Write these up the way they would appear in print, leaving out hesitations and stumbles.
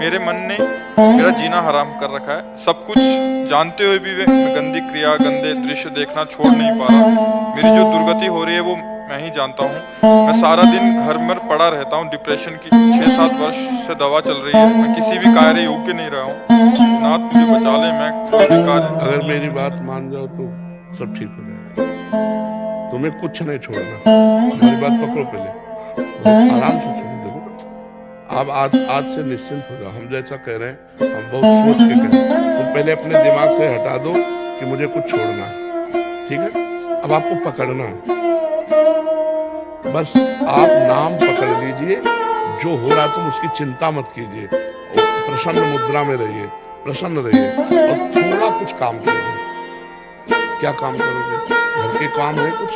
मेरे मन ने मेरा जीना हराम कर रखा है। सब कुछ जानते हुए भी मैं गंदी क्रिया, गंदे दृश्य देखना छोड़ नहीं पा रहा। मेरी जो दुर्गति हो रही है वो मैं ही जानता हूँ। मैं सारा दिन घर में पड़ा रहता हूँ। डिप्रेशन की 6-7 वर्ष से दवा चल रही है। मैं किसी भी कार्य योग्य नहीं रहा हूँ। नाथ मुझे बचा ले, मैं कोई भी कार्य। अगर मेरी बात मान जाओ तो सब ठीक हो जाएगा। तुम्हें कुछ नहीं छोड़ना। हमारी बात पकड़ो, पहले आराम से छोड़। देखो अब आज से निश्चिंत हो जाओ। हम जैसा कह रहे हैं हम बहुत सोच के कह रहे हैं। तुम पहले अपने दिमाग से हटा दो कि मुझे कुछ छोड़ना है, ठीक है? अब आपको पकड़ना है, बस आप नाम पकड़ लीजिए। जो हो रहा तुम उसकी चिंता मत कीजिए। प्रसन्न मुद्रा में रहिए, प्रसन्न रहिए और थोड़ा कुछ काम करिए। क्या काम करोगे? घर के काम है कुछ?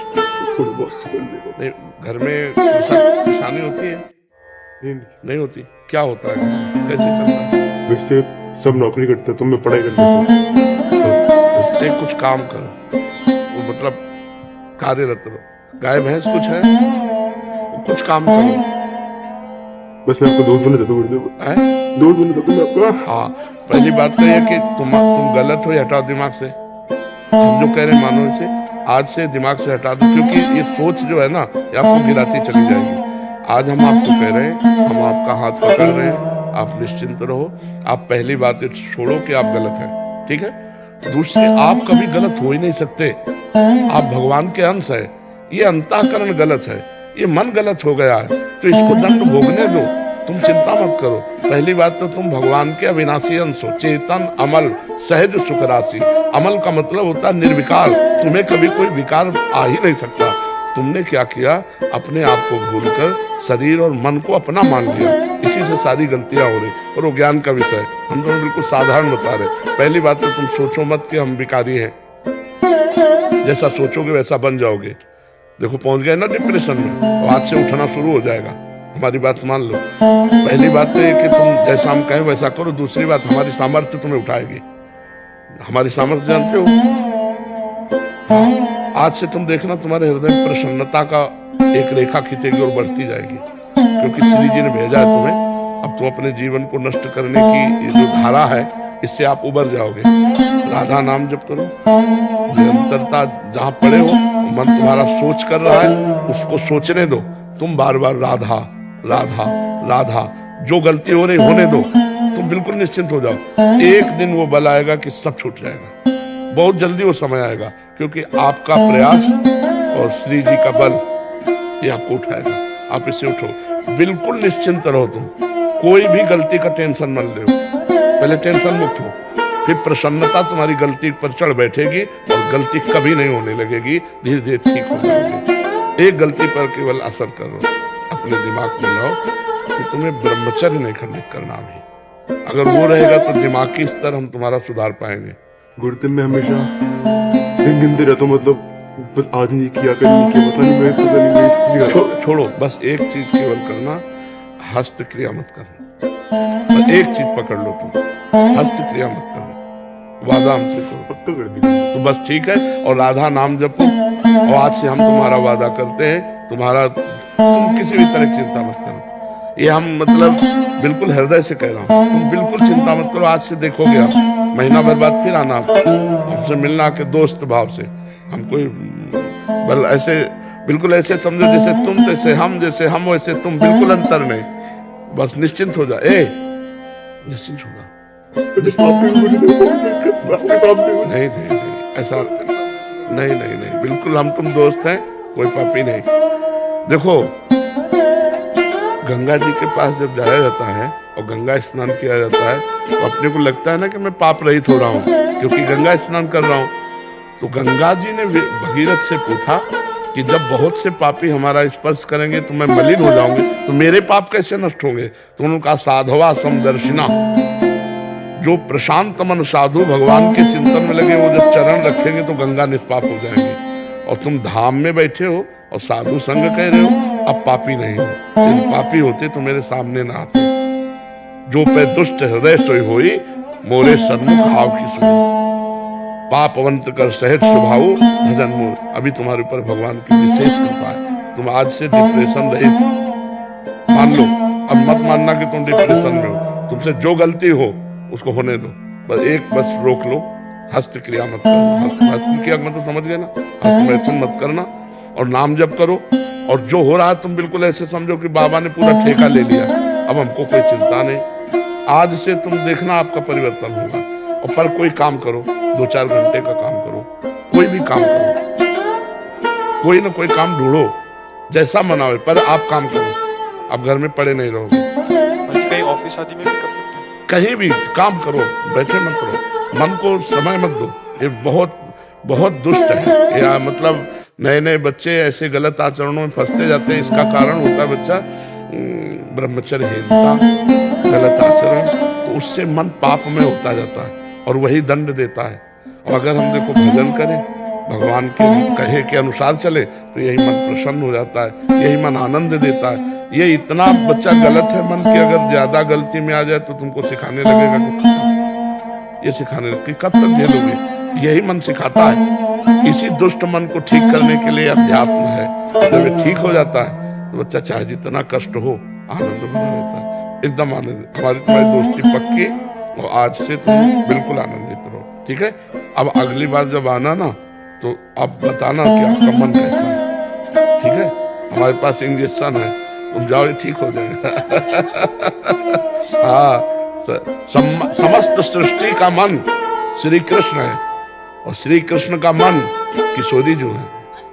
नहीं, घर में परेशानी होती है? नहीं होती। क्या होता है? कैसे चलता है? वैसे सब नौकरी करते हैं, तो मैं पढ़ाई करता हूँ। तो कुछ काम करो, वो मतलब कार्यरत रहो। गाय भैंस कुछ है? कुछ काम करो। बस मैं आपको दोस्त बने देता हूँ। दोस्त बने देता हूँ आपको। हाँ, पहली बात तो यह कि तुम गलत हो, हटाओ दिमाग से। हम जो कह रहे हैं मानो इसे आज से दिमाग से हटा दो, क्योंकि ये सोच जो है ना ये आपको गिराती चली जाएगी। आज हम आपको कह रहे हैं, हम आपका हाथ पकड़ रहे हैं, आप निश्चिंत रहो। आप पहली बात छोड़ो कि आप गलत हैं, ठीक है? दूसरी, आप कभी गलत हो ही नहीं सकते। आप भगवान के अंश है। ये अंतःकरण गलत है, ये मन गलत हो गया है, तो इसको दंड भोगने दो। तुम चिंता मत करो। पहली बात तो तुम भगवान के अविनाशी अंश हो, चेतन, अमल, सहज, सुख राशि। अमल का मतलब होता है निर्विकार। तुम्हें कभी कोई विकार आ ही नहीं सकता। तुमने क्या किया? अपने आप को भूलकर शरीर और मन को अपना मान लिया। इसी से सारी गलतियां हो रही। और वो ज्ञान का विषय हम दोनों बिल्कुल साधारण बता रहे। पहली बात तो तुम सोचो मत कि हम विकारी हैं। जैसा सोचोगे वैसा बन जाओगे। देखो पहुंच गए ना डिप्रेशन में, और आज से उठना शुरू हो जाएगा। हमारी बात मान लो। पहली बात तो ये कि तुम जैसा हम कहें वैसा करो। दूसरी बात, हमारी सामर्थ्य तुम्हें उठाएगी। हमारी सामर्थ्य जानते हो? हाँ, आज से तुम देखना तुम्हारे हृदय में प्रसन्नता का एक रेखा खींचेगी और बढ़ती जाएगी, क्योंकि श्री जी ने भेजा है तुम्हें। अब तुम अपने जीवन को नष्ट करने की ये जो धारा है, इससे आप उबर जाओगे। राधा नाम जप करो, निरंतरता जहां पड़े हो, मन तुम्हारा सोच कर रहा है उसको सोचने दो। तुम बार बार राधा राधा राधा, जो गलती हो रही होने दो। तुम बिल्कुल निश्चिंत हो जाओ। एक दिन वो बल आएगा कि सब छूट जाएगा। बहुत जल्दी वो समय आएगा, क्योंकि आपका प्रयास और श्री जी का बल ये आपको उठाएगा। आप इससे उठो, बिल्कुल निश्चिंत रहो। तुम कोई भी गलती का टेंशन मत लो। पहले टेंशन मुक्त हो, फिर प्रसन्नता तुम्हारी गलती पर चढ़ बैठेगी और गलती कभी नहीं होने लगेगी। धीरे धीरे ठीक हो जाओगे। एक गलती पर केवल असर करो, अपने दिमाग में लाओ कि तुम्हें ब्रह्मचर्य नहीं खंडित करना भी। अगर वो रहेगा तो दिमागी स्तर हम तुम्हारा सुधार पाएंगे। गुरुदेव मैं हमेशा दिन गिनते रहता हूँ, मतलब बस आज नहीं किया, कल नहीं किया, पता नहीं मैं पता नहीं मैं इसलिए छोड़ो, बस एक चीज केवल करना, हस्त क्रिया मत करना। बस एक चीज पकड़ लो, तुम हस्त क्रिया मत करना। वादा हमसे करो, पक्का कर दिया तो बस ठीक है। और राधा नाम जपो। और आज से हम तुम्हारा वादा करते हैं, तुम किसी भी तरह की चिंता मत करो। ये हम मतलब बिल्कुल हृदय से कह रहा हूँ। तुम बिल्कुल चिंता मत करो। आज से देखोगे आप, महीना भर बाद फिर आना हमसे मिलना के दोस्त भाव से। हम कोई बल ऐसे बिल्कुल ऐसे समझो जैसे तुम जैसे हम, जैसे हम वैसे तुम, बिल्कुल अंतर नहीं। बस निश्चिंत हो जा। निश्चिंत हो जा। नहीं नहीं नहीं, ऐसा नहीं, बिल्कुल हम तुम दोस्त हैं, कोई पापी नहीं। देखो गंगा जी के पास जब जाया जाता है और गंगा स्नान किया जाता है, तो अपने को लगता है ना कि मैं पाप रहित हो रहा हूँ, क्योंकि गंगा स्नान कर रहा हूँ। तो गंगा जी ने भगीरथ से पूछा कि जब बहुत से पापी हमारा स्पर्श करेंगे तो मैं मलिन हो जाऊंगी, तो मेरे पाप कैसे नष्ट होंगे? तो उन्होंने कहा साधवा समदर्शिना, जो प्रशांत मन साधु भगवान के चिंतन में लगे, वो जब चरण रखेंगे तो गंगा निष्पाप हो जाएंगे। और तुम धाम में बैठे हो और साधु संग कह रहे हो, अब पापी नहीं हो। यदि पापी होते तो मेरे सामने ना आते। जो पे दुष्ट हृदय सोई होई, मोरे सन्मुख आव की सुनी। पापवंत कर सहज स्वभाव भजन मोर। अभी तुम्हारे ऊपर भगवान की विशेष कृपा है। तुम आज से डिप्रेशन रहित मान लो। अब मत मानना कि तुम डिप्रेशन में हो। तुमसे जो गलती हो उसको होने दो, बस रोक लो, हस्त क्रिया मत करना। हस्त क्रिया मतलब समझ गए ना, हस्त मैथुन मत करना, और नाम जप करो। और जो हो रहा है तुम बिल्कुल ऐसे समझो कि बाबा ने पूरा ठेका ले लिया, अब हमको कोई चिंता नहीं। आज से तुम देखना आपका परिवर्तन होगा। और पर कोई काम करो, 2-4 घंटे का काम करो, कोई भी काम करो, कोई ना कोई काम ढूंढो, जैसा मन आवे, पर आप काम करो। आप घर में पड़े नहीं रहोगे। कहीं ऑफिस आदि में भी कर सकते हैं? कहीं भी काम करो, बैठे मत रहो, मन को समय मत दो। ये बहुत बहुत दुष्ट है। या मतलब नए नए बच्चे ऐसे गलत आचरणों में फंसते जाते हैं। इसका कारण होता है बच्चा ब्रह्मचर्यहीनता, गलत आचरण, तो उससे मन पाप में होता जाता है और वही दंड देता है। और अगर हम देखो भजन करें, भगवान के कहे के अनुसार चले, तो यही मन प्रसन्न हो जाता है, यही मन आनंद देता है। ये इतना बच्चा गलत है मन की, अगर ज्यादा गलती में आ जाए तो तुमको सिखाने लगेगा कि ये सिखाने लगे, कब तक झेलोगे? यही मन सिखाता है। इसी दुष्ट मन को ठीक करने के लिए अध्यात्म है। जब ये ठीक हो जाता है तो बच्चा चाहे जितना कष्ट हो आनंद बना रहता है, एकदम आनंद। हमारी तुम्हारी दोस्ती पक्की, और आज से तुम बिल्कुल आनंदित रहो, ठीक है? अब अगली बार जब आना ना, तो आप बताना कि आपका मन कैसा है, ठीक है? हमारे पास इंजेक्शन है, तुम जाओ, ये ठीक हो जाएगा। हाँ, समस्त सृष्टि का मन श्री कृष्ण है, और श्री कृष्ण का मन किशोरी जी है,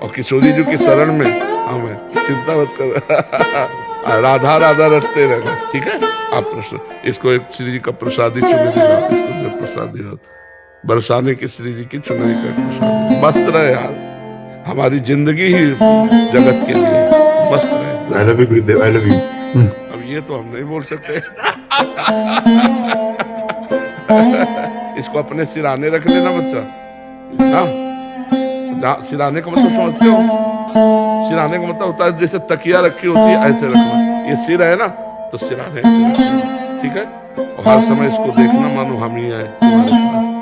और किशोरी जी की शरण में हम है। चिंता मत कर। राधा राधा रटते रहना, ठीक है? आप इसको एक श्री जी का प्रसादी चुनरी ला, इसको जो प्रसादी हो, बरसाने की श्री जी की चुनरी का प्रसादी। मस्त रहे यार, हमारी जिंदगी ही जगत के लिए मस्त रहे। I love you Gurudev, I love you. अब ये तो हम नहीं बोल सकते। इसको अपने सिराने रख लेना बच्चा, ना सिराने का मतलब समझते हो? सिराने का मतलब होता है जैसे तकिया रखी होती है, ऐसे रखना। ये सिर है ना, तो सिराने ऐसे रखना, ठीक है? और हर समय इसको देखना मानो हम ही आए तुम्हारे पास।